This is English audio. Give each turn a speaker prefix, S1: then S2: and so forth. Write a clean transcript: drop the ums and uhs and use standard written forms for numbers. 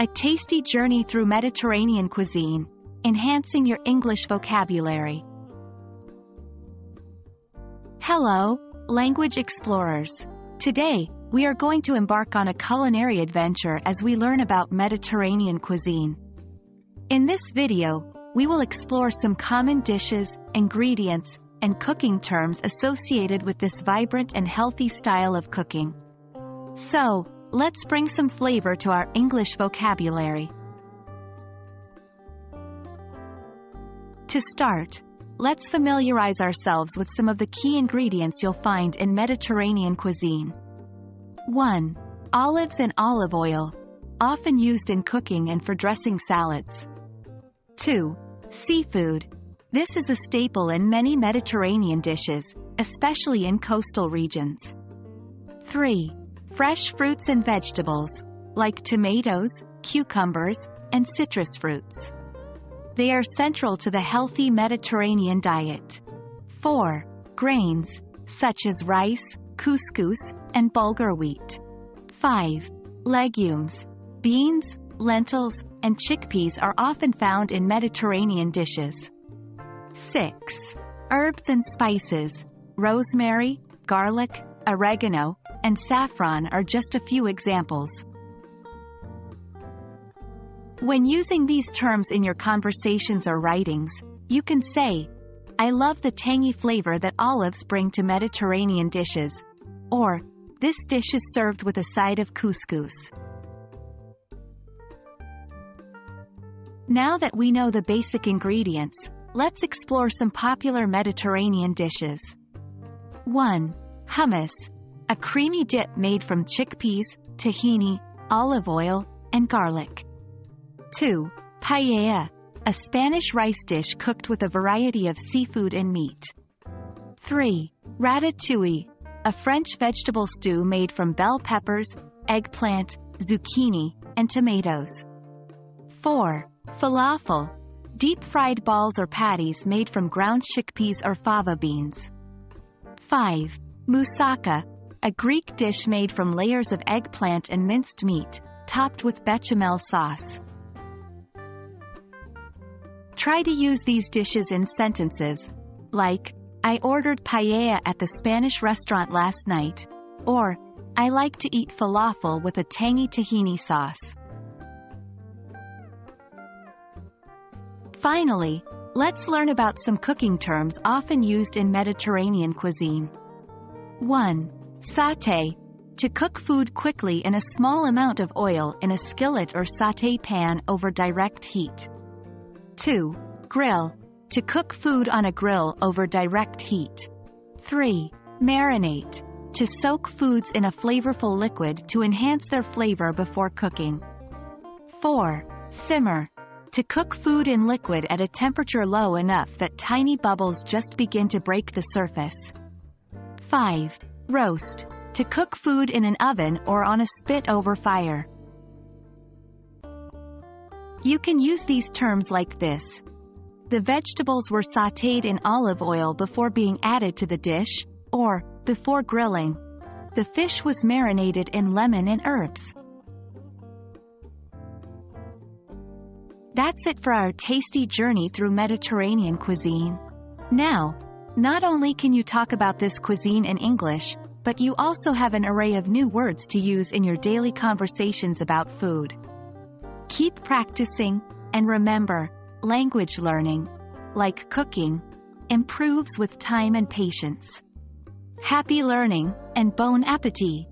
S1: a tasty journey through Mediterranean cuisine, enhancing your English vocabulary. Hello, language explorers. Today, we are going to embark on a culinary adventure as we learn about Mediterranean cuisine. In this video, we will explore some common dishes, ingredients, and cooking terms associated with this vibrant and healthy style of cooking. So, let's bring some flavor to our English vocabulary. To start, let's familiarize ourselves with some of the key ingredients you'll find in Mediterranean cuisine. 1. Olives and olive oil, often used in cooking and for dressing salads. 2. Seafood. This is a staple in many Mediterranean dishes, especially in coastal regions. 3. Fresh fruits and vegetables, like tomatoes, cucumbers, and citrus fruits. They are central to the healthy Mediterranean diet. 4. Grains, such as rice, couscous, and bulgur wheat. 5. Legumes. Beans, lentils, and chickpeas are often found in Mediterranean dishes. 6. Herbs and spices. Rosemary, garlic, oregano, and saffron are just a few examples. When using these terms in your conversations or writings, you can say, "I love the tangy flavor that olives bring to Mediterranean dishes," or, "This dish is served with a side of couscous." Now that we know the basic ingredients, let's explore some popular Mediterranean dishes. 1. Hummus, a creamy dip made from chickpeas, tahini, olive oil, and garlic. 2. Paella, a Spanish rice dish cooked with a variety of seafood and meat. 3. Ratatouille, a French vegetable stew made from bell peppers, eggplant, zucchini, and tomatoes. 4. Falafel, deep-fried balls or patties made from ground chickpeas or fava beans. 5. Moussaka, a Greek dish made from layers of eggplant and minced meat, topped with bechamel sauce. Try to use these dishes in sentences, like, "I ordered paella at the Spanish restaurant last night," or, "I like to eat falafel with a tangy tahini sauce." Finally, let's learn about some cooking terms often used in Mediterranean cuisine. 1. Sauté, to cook food quickly in a small amount of oil in a skillet or sauté pan over direct heat. 2. Grill, to cook food on a grill over direct heat. 3. Marinate, to soak foods in a flavorful liquid to enhance their flavor before cooking. 4. Simmer, to cook food in liquid at a temperature low enough that tiny bubbles just begin to break the surface. 5. Roast, to cook food in an oven or on a spit over fire. You can use these terms like this. "The vegetables were sautéed in olive oil before being added to the dish," or, "Before grilling. The fish was marinated in lemon and herbs." That's it for our tasty journey through Mediterranean cuisine. Now, not only can you talk about this cuisine in English, but you also have an array of new words to use in your daily conversations about food. Keep practicing, and remember, language learning, like cooking, improves with time and patience. Happy learning, and bon appétit!